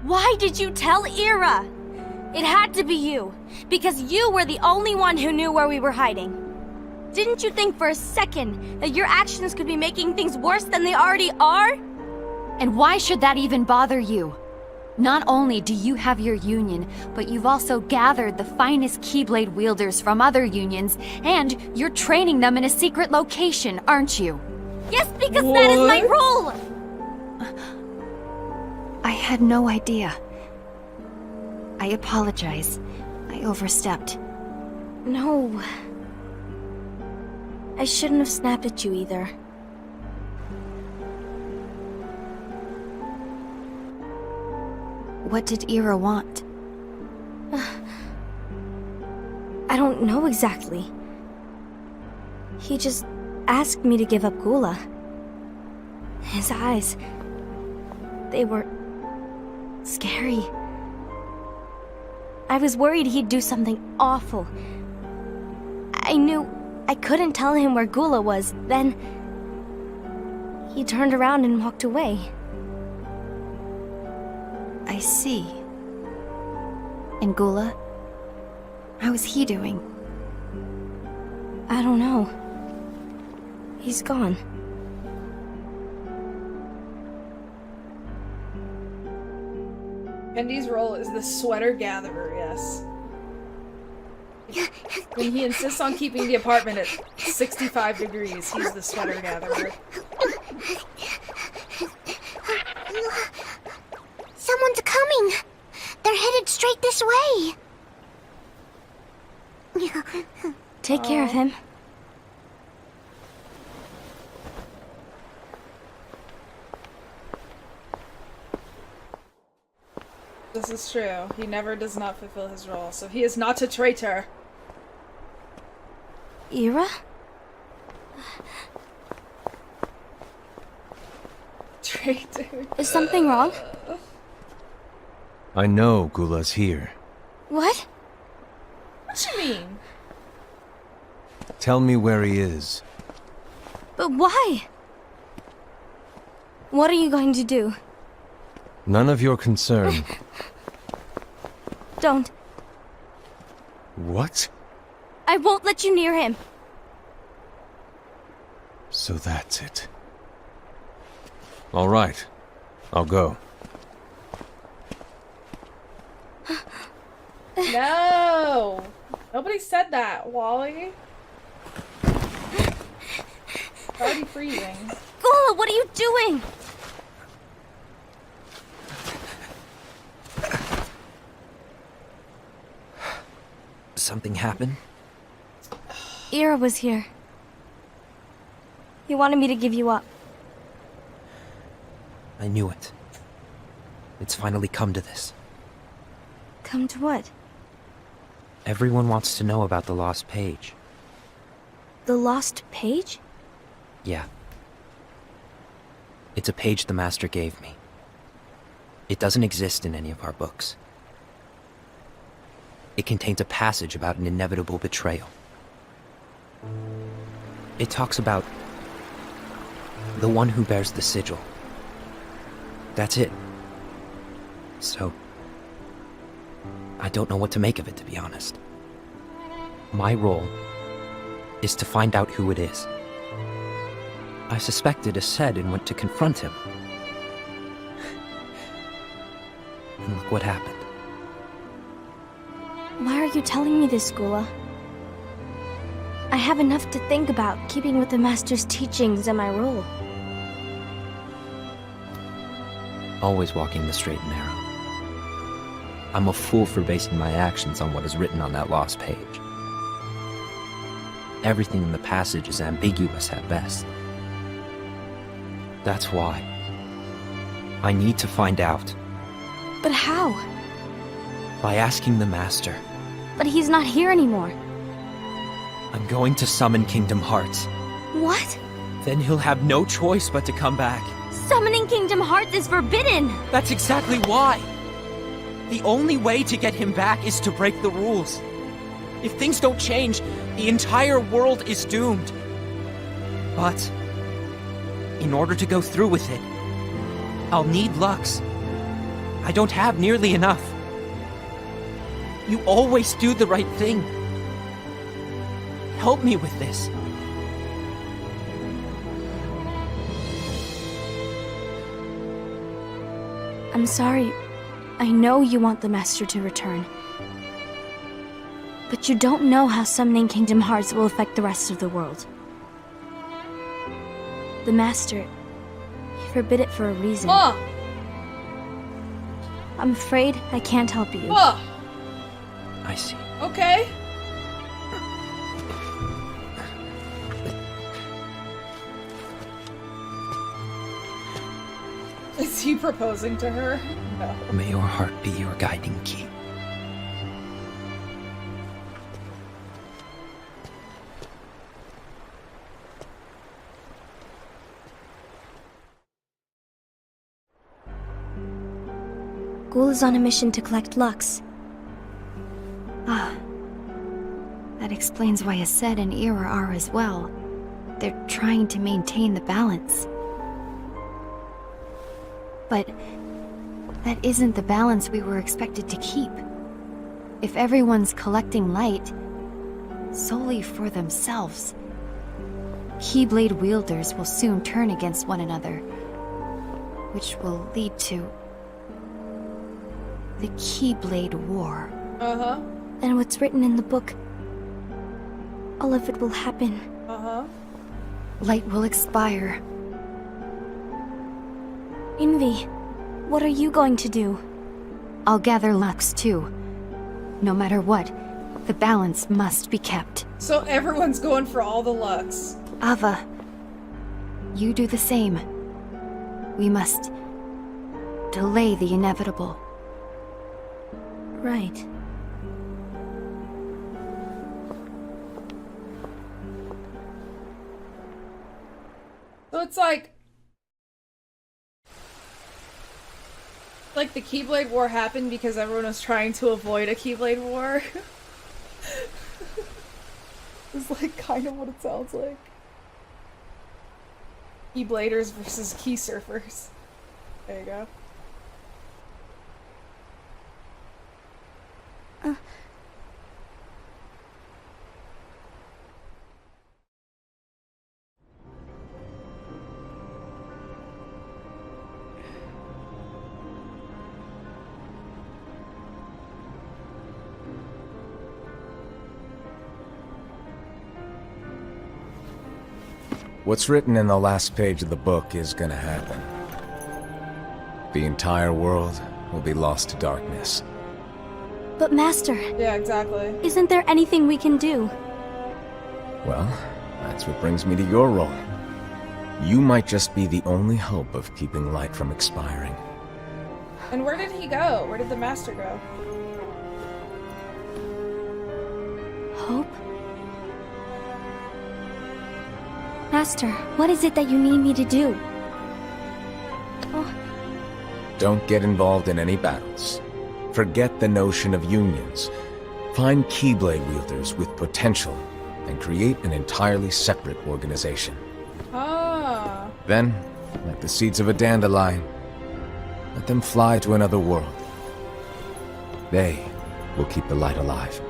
Why did you tell Ira? It had to be you, because you were the only one who knew where we were hiding. Didn't you think for a second that your actions could be making things worse than they already are? And why should that even bother you? Not only do you have your union, but you've also gathered the finest Keyblade wielders from other unions, and you're training them in a secret location, aren't you? Yes, because that is my role! I had no idea. I apologize. I overstepped. No. I shouldn't have snapped at you either. What did Ira want? I don't know exactly. He just asked me to give up Gula. His eyes, they were scary. I was worried he'd do something awful. I knew I couldn't tell him where Gula was. Then he turned around and walked away. I see. And Gula? How is he doing? I don't know. He's gone. Kendi's role is the sweater gatherer, yes. When he insists on keeping the apartment at 65 degrees, he's the sweater gatherer. Someone's coming! They're headed straight this way! Take care of him. This is true. He never does not fulfill his role, so he is not a traitor. Ira? Traitor. Is something wrong? I know Gula's here. What? What you mean? Tell me where he is. But why? What are you going to do? None of your concern. Don't. What? I won't let you near him. So that's it. All right. I'll go. No! Nobody said that, Wally. It's already freezing. Gula, what are you doing? Something happened? Ira was here. He wanted me to give you up. I knew it. It's finally come to this. Come to what? Everyone wants to know about the lost page. The lost page? Yeah. It's a page the Master gave me. It doesn't exist in any of our books. It contains a passage about an inevitable betrayal. It talks about the one who bears the sigil. That's it. So, I don't know what to make of it, to be honest. My role is to find out who it is. I suspected Ased and went to confront him. And look what happened. Why are you telling me this, Gula? I have enough to think about, keeping with the Master's teachings and my role. Always walking the straight and narrow. I'm a fool for basing my actions on what is written on that lost page. Everything in the passage is ambiguous at best. That's why I need to find out. But how? By asking the Master. But he's not here anymore. I'm going to summon Kingdom Hearts. What? Then he'll have no choice but to come back. Summoning Kingdom Hearts is forbidden! That's exactly why! The only way to get him back is to break the rules. If things don't change, the entire world is doomed. But, in order to go through with it, I'll need Lux. I don't have nearly enough. You always do the right thing. Help me with this. I'm sorry. I know you want the Master to return. But you don't know how summoning Kingdom Hearts will affect the rest of the world. The Master, he forbid it for a reason. Oh! I'm afraid I can't help you. Oh! I see. Okay. Is he proposing to her? No. May your heart be your guiding key. Ghoul is on a mission to collect Lux. Ah. That explains why Ased and Ira are as well. They're trying to maintain the balance. But that isn't the balance we were expected to keep. If everyone's collecting light solely for themselves, Keyblade wielders will soon turn against one another, which will lead to the Keyblade War. Uh-huh. And what's written in the book, all of it will happen. Uh-huh. Light will expire. Envy, what are you going to do? I'll gather Lux too. No matter what, the balance must be kept. So everyone's going for all the Lux. Ava, you do the same. We must delay the inevitable. Right. So it's like the Keyblade War happened because everyone was trying to avoid a Keyblade War. It's like kind of what it sounds like. Keybladers versus Key Surfers. There you go. What's written in the last page of the book is gonna happen. The entire world will be lost to darkness. But Master, Yeah, exactly. isn't there anything we can do? Well, that's what brings me to your role. You might just be the only hope of keeping light from expiring. And where did he go? Where did the master go? Hope? Master, what is it that you need me to do? Oh, Don't get involved in any battles. Forget the notion of unions. Find Keyblade wielders with potential and create an entirely separate organization. Ah. Then, like the seeds of a dandelion, let them fly to another world. They will keep the light alive.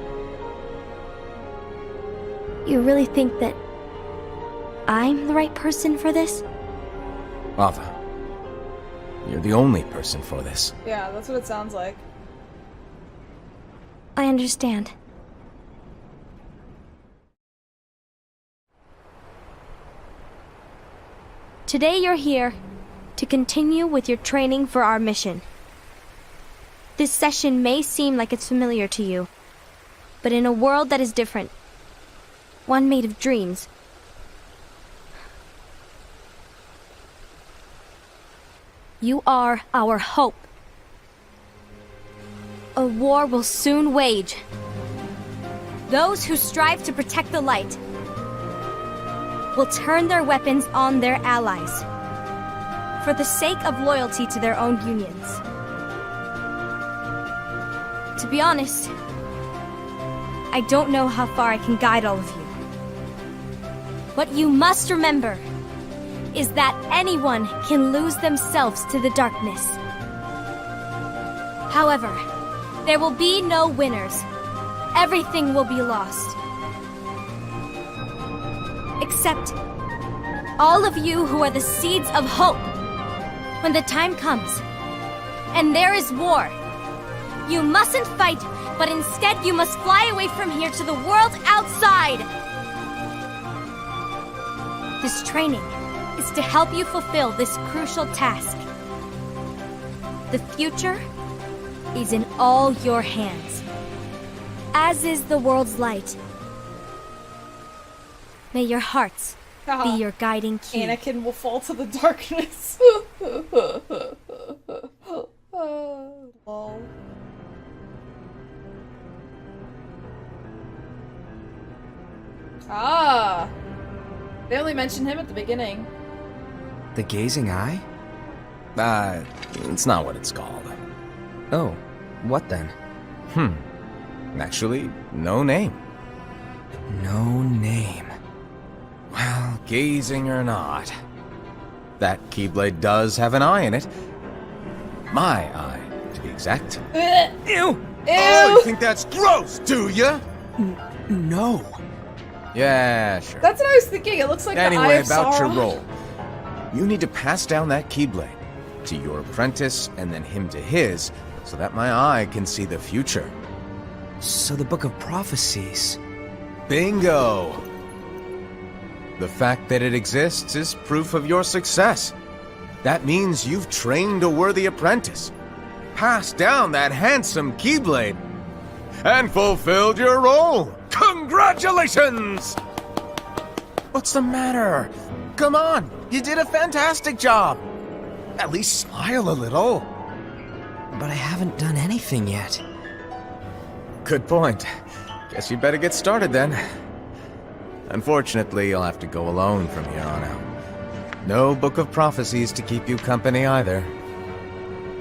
you really think that I'm the right person for this? Ava, you're the only person for this. Yeah, that's what it sounds like. I understand. Today you're here to continue with your training for our mission. This session may seem like it's familiar to you, but in a world that is different, one made of dreams, you are our hope. A war will soon wage. Those who strive to protect the light will turn their weapons on their allies for the sake of loyalty to their own unions. To be honest, I don't know how far I can guide all of you. What you must remember is that anyone can lose themselves to the darkness. However, there will be no winners. Everything will be lost. Except all of you who are the seeds of hope. When the time comes, and there is war, you mustn't fight, but instead you must fly away from here to the world outside. This training is to help you fulfill this crucial task. The future is in all your hands, as is the world's light. May your hearts be your guiding key. Anakin will fall to the darkness. Lol. Ah! They only mentioned him at the beginning. The Gazing Eye? It's not what it's called. Oh, what then? Actually, no name. No name. Well, gazing or not, that Keyblade does have an eye in it. My eye, to be exact. Ew! Oh, you think that's gross, do ya? No. Yeah, sure. That's what I was thinking. It looks like the Eye Anyway, of about your Sauron. role. You need to pass down that Keyblade to your apprentice and then him to his, so that my eye can see the future. So the Book of Prophecies. Bingo! The fact that it exists is proof of your success. That means you've trained a worthy apprentice, passed down that handsome Keyblade, and fulfilled your role. Congratulations! What's the matter? Come on, you did a fantastic job. At least smile a little. But I haven't done anything yet. Good point. Guess you better get started then. Unfortunately, you'll have to go alone from here on out. No Book of Prophecies to keep you company either.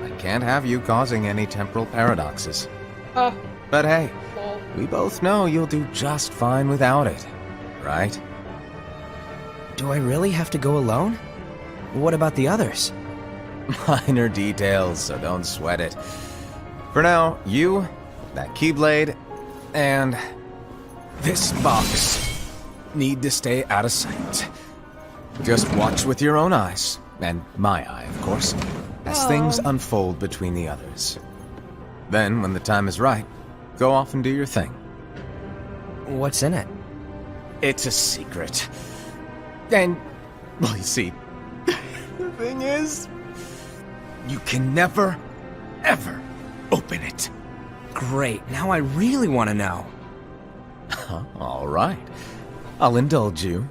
I can't have you causing any temporal paradoxes. But hey, Lol. we both know you'll do just fine without it, right? Do I really have to go alone? What about the others? Minor details, so don't sweat it. For now, you, that Keyblade, and this box need to stay out of sight. Just watch with your own eyes, and my eye, of course, as things unfold between the others. Then, when the time is right, go off and do your thing. What's in it? It's a secret. And Well, you see, the thing is, you can never, ever open it. Great, now I really want to know. All right. I'll indulge you.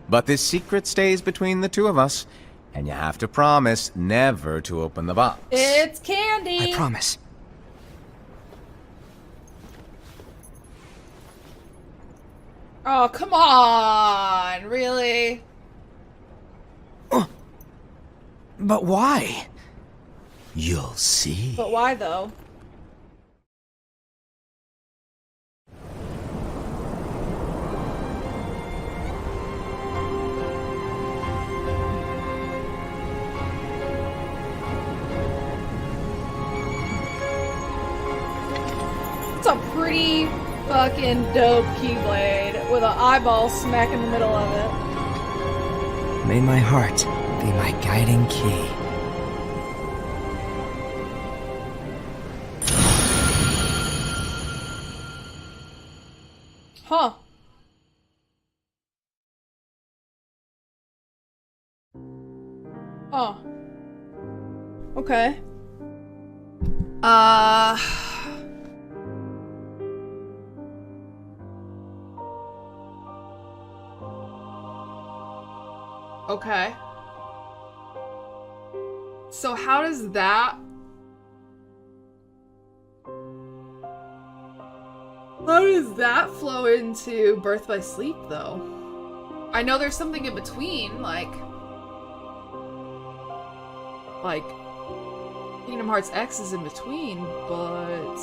But this secret stays between the two of us, and you have to promise never to open the box. It's candy. I promise. Oh, come on. Really? But why? You'll see. But why though? It's a pretty fucking dope keyblade with an eyeball smack in the middle of it. May my heart be my guiding key. Huh. Oh. Okay. Okay. So how does that... How does that flow into Birth by Sleep, though? I know there's something in between, like Kingdom Hearts X is in between, but...